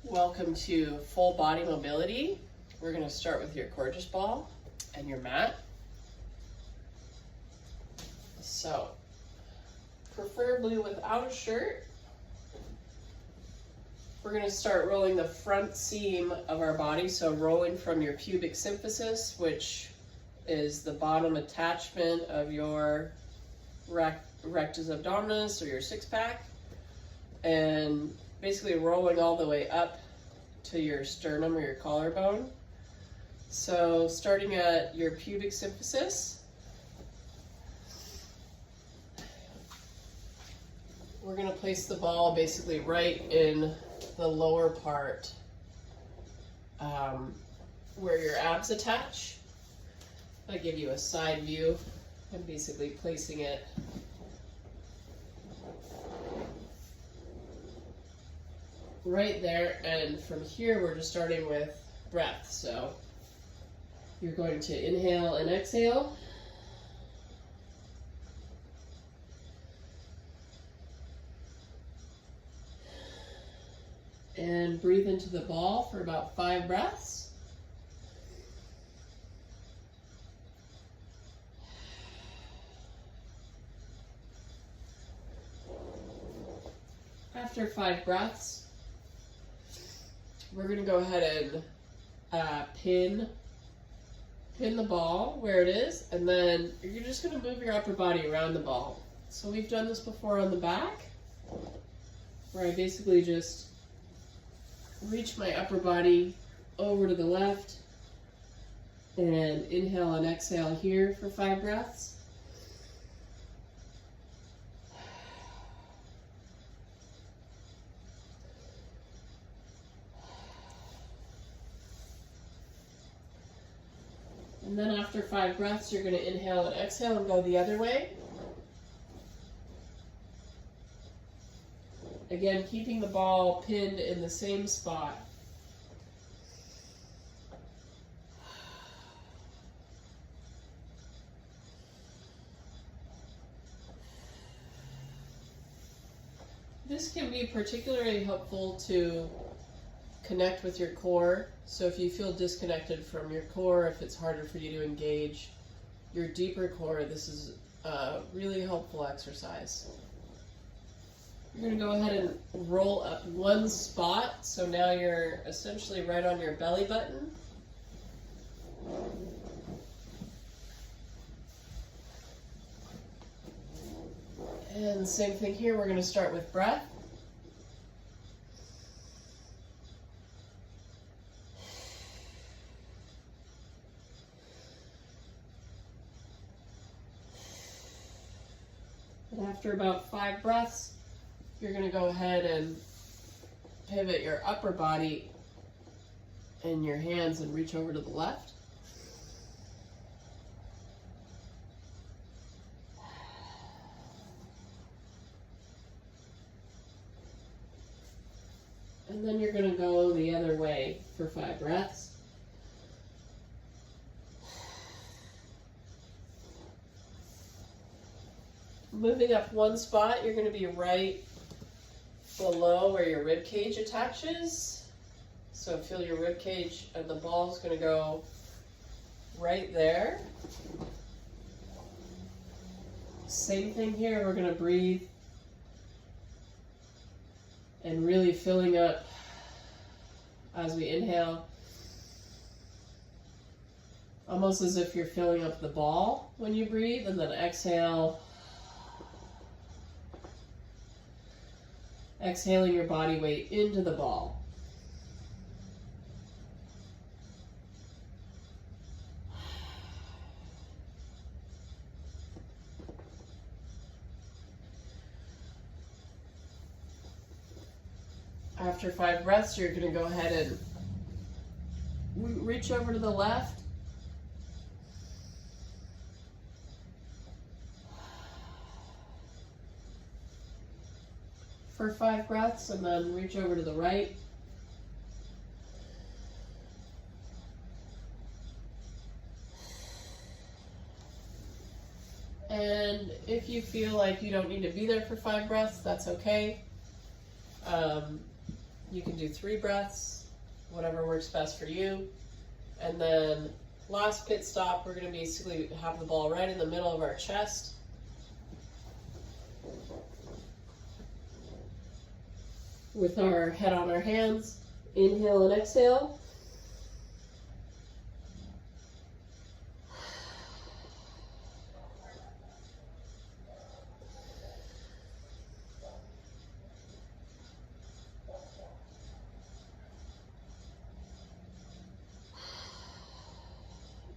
Welcome to full body mobility. We're going to start with your gorgeous ball and your mat. So, preferably without a shirt. We're going to start rolling the front seam of our body, so rolling from your pubic symphysis, which is the bottom attachment of your rectus abdominis or your six-pack, and basically rolling all the way up to your sternum or your collarbone. So starting at your pubic symphysis, we're going to place the ball basically right in the lower part where your abs attach. I give you a side view. I'm basically placing it right there, and from here we're just starting with breath. So you're going to inhale and exhale. And breathe into the ball for about 5 breaths. After 5 breaths, we're going to go ahead and pin the ball where it is, and then you're just going to move your upper body around the ball. So we've done this before on the back, where I basically just reach my upper body over to the left and inhale and exhale here for 5 breaths. And then after 5 breaths, you're going to inhale and exhale and go the other way. Again, keeping the ball pinned in the same spot. This can be particularly helpful to connect with your core. So if you feel disconnected from your core, if it's harder for you to engage your deeper core, this is a really helpful exercise. You're going to go ahead and roll up one spot, so now you're essentially right on your belly button. And same thing here, we're going to start with breath. And after about 5 breaths, you're going to go ahead and pivot your upper body and your hands and reach over to the left. And then you're going to go the other way for 5 breaths. Moving up one spot, you're going to be right below where your rib cage attaches. So feel your rib cage, and the ball is going to go right there. Same thing here, we're going to breathe and really filling up as we inhale, almost as if you're filling up the ball when you breathe, and then exhale. Exhaling your body weight into the ball. After 5 breaths, you're going to go ahead and reach over to the left. For 5 breaths, and then reach over to the right. And if you feel like you don't need to be there for 5 breaths, that's okay. You can do 3 breaths, whatever works best for you. And then last pit stop, we're going to basically have the ball right in the middle of our chest. With our head on our hands, inhale and exhale.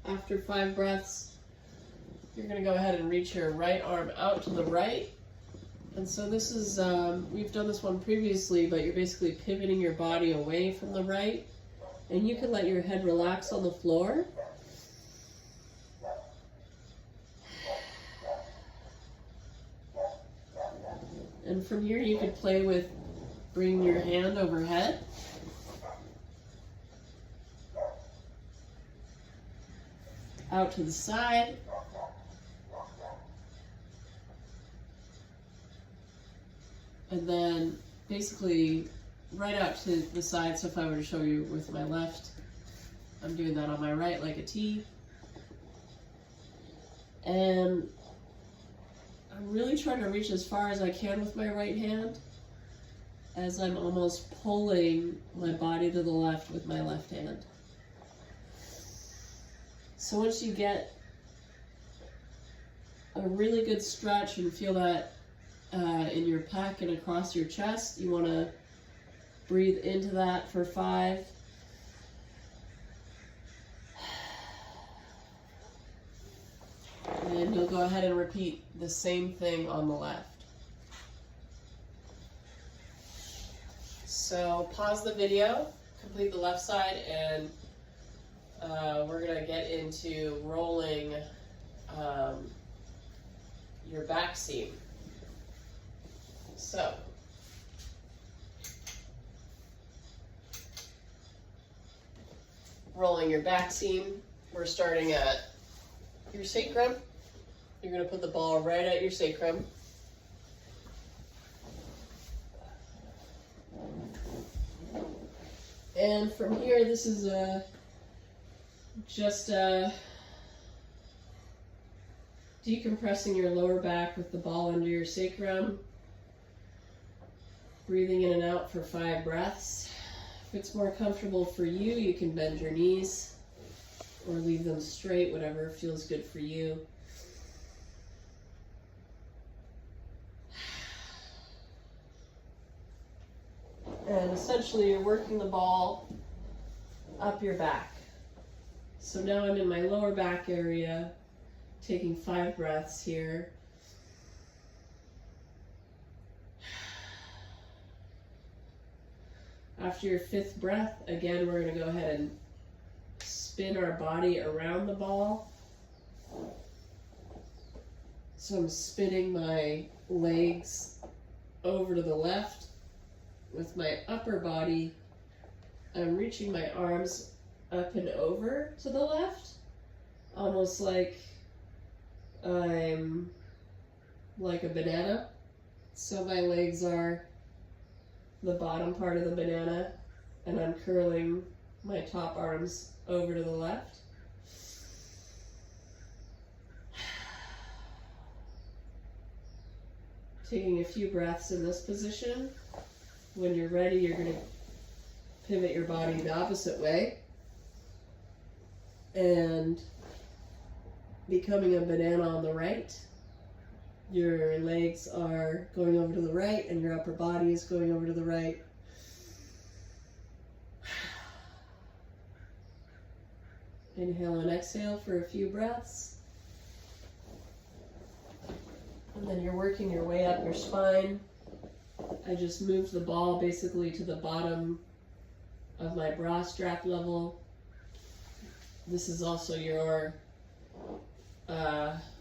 After 5 breaths, you're going to go ahead and reach your right arm out to the right. And so this is, we've done this one previously, but you're basically pivoting your body away from the right. And you can let your head relax on the floor. And from here you can play with bringing your hand overhead. Out to the side. And then basically right out to the side. So if I were to show you with my left, I'm doing that on my right like a T. And I'm really trying to reach as far as I can with my right hand, as I'm almost pulling my body to the left with my left hand. So once you get a really good stretch and feel that in your pec and across your chest, you want to breathe into that for 5. And you'll go ahead and repeat the same thing on the left. So pause the video, complete the left side, and we're going to get into rolling your back seam. So, rolling your back seam, we're starting at your sacrum. You're going to put the ball right at your sacrum. And from here, this is just decompressing your lower back with the ball under your sacrum. Breathing in and out for 5 breaths. If it's more comfortable for you, you can bend your knees or leave them straight, whatever feels good for you. And essentially you're working the ball up your back. So now I'm in my lower back area, taking 5 breaths here. After your 5th breath, again, we're going to go ahead and spin our body around the ball. So I'm spinning my legs over to the left. With my upper body, I'm reaching my arms up and over to the left, almost like I'm like a banana. So my legs are the bottom part of the banana, and I'm curling my top arms over to the left. Taking a few breaths in this position. When you're ready, you're going to pivot your body the opposite way and becoming a banana on the right. Your legs are going over to the right and your upper body is going over to the right. Inhale and exhale for a few breaths. And then you're working your way up your spine. I just moved the ball basically to the bottom of my bra strap level. This is also your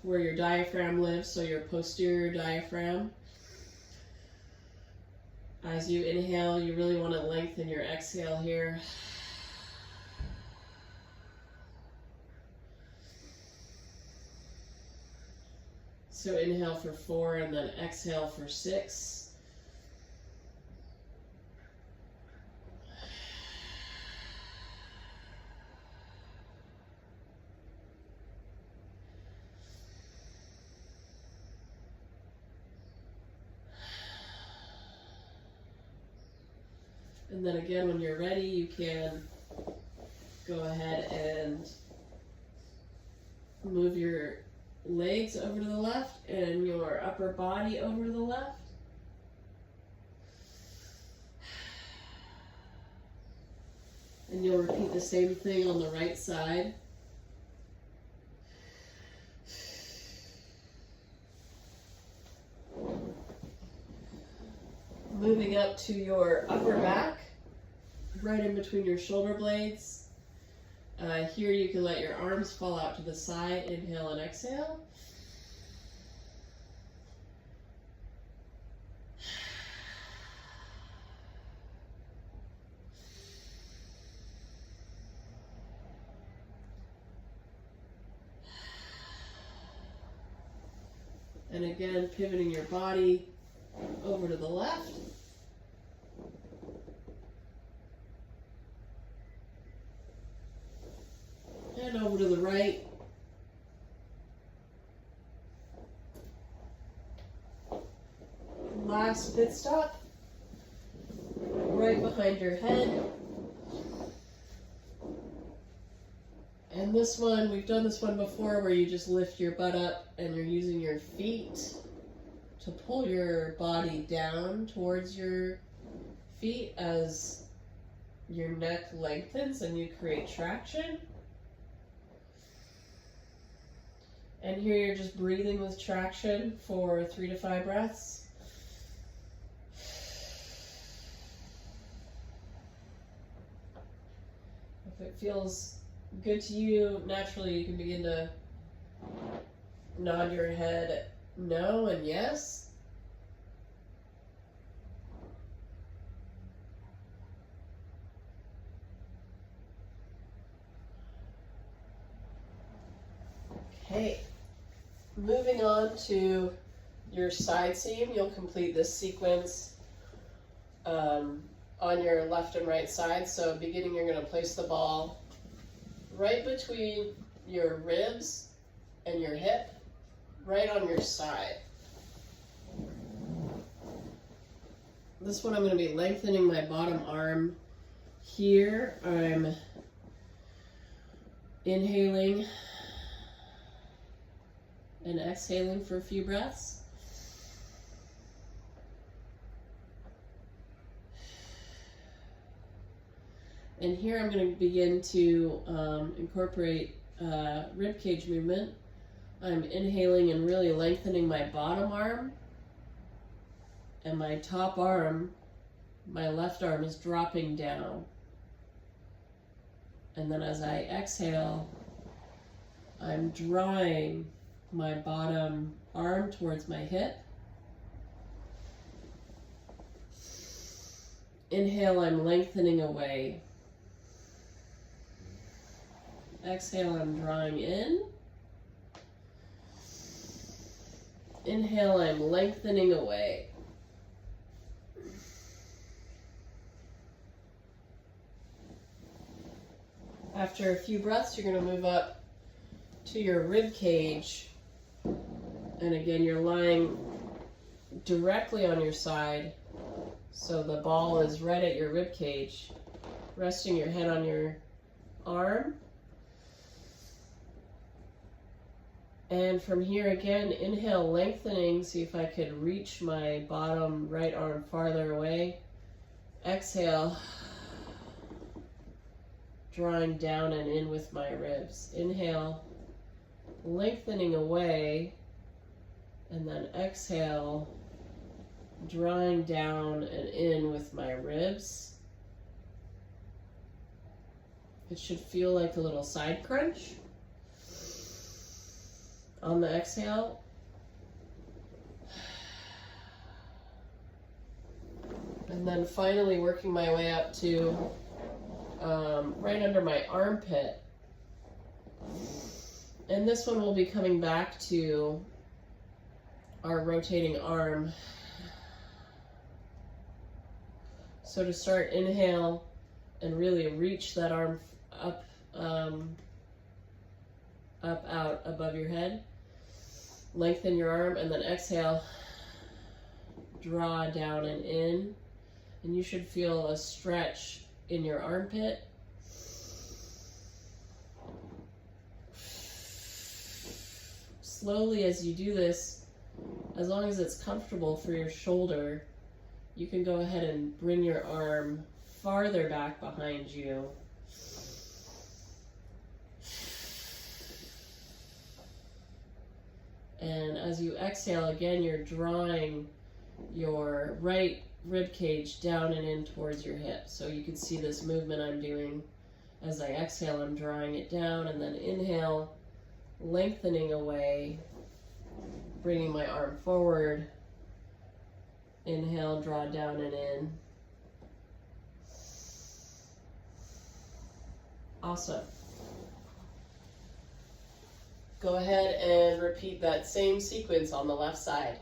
where your diaphragm lives, so your posterior diaphragm. As you inhale, you really want to lengthen your exhale here. So inhale for 4 and then exhale for 6. And then again, when you're ready, you can go ahead and move your legs over to the left and your upper body over to the left. And you'll repeat the same thing on the right side. Moving up to your upper back, right in between your shoulder blades. Here you can let your arms fall out to the side, inhale and exhale. And again, pivoting your body over to the left. And over to the right. Last pit stop. Right behind your head. And this one, we've done this one before where you just lift your butt up and you're using your feet to pull your body down towards your feet as your neck lengthens and you create traction. And here you're just breathing with traction for 3 to 5 breaths. If it feels good to you, naturally you can begin to nod your head no and yes. Okay, moving on to your side seam. You'll complete this sequence on your left and right side. So beginning, you're going to place the ball right between your ribs and your hip, right on your side. This one I'm going to be lengthening my bottom arm here. I'm inhaling and exhaling for a few breaths. And here I'm going to begin to incorporate rib cage movement. I'm inhaling and really lengthening my bottom arm. And my top arm, my left arm, is dropping down. And then as I exhale, I'm drawing my bottom arm towards my hip. Inhale, I'm lengthening away. Exhale, I'm drawing in. Inhale, I'm lengthening away. After a few breaths, you're going to move up to your rib cage. And again, you're lying directly on your side. So the ball is right at your rib cage. Resting your head on your arm. And from here again, inhale, lengthening. See if I could reach my bottom right arm farther away. Exhale, drawing down and in with my ribs. Inhale, lengthening away. And then exhale, drawing down and in with my ribs. It should feel like a little side crunch. On the exhale, and then finally working my way up to right under my armpit. And this one will be coming back to our rotating arm. So to start, inhale and really reach that arm up, out above your head. Lengthen your arm, and then exhale, draw down and in. And you should feel a stretch in your armpit. Slowly as you do this, as long as it's comfortable for your shoulder, you can go ahead and bring your arm farther back behind you. And as you exhale again, you're drawing your right rib cage down and in towards your hip. So you can see this movement I'm doing. As I exhale, I'm drawing it down, and then inhale, lengthening away, bringing my arm forward. Inhale, draw down and in. Awesome. Go ahead and repeat that same sequence on the left side.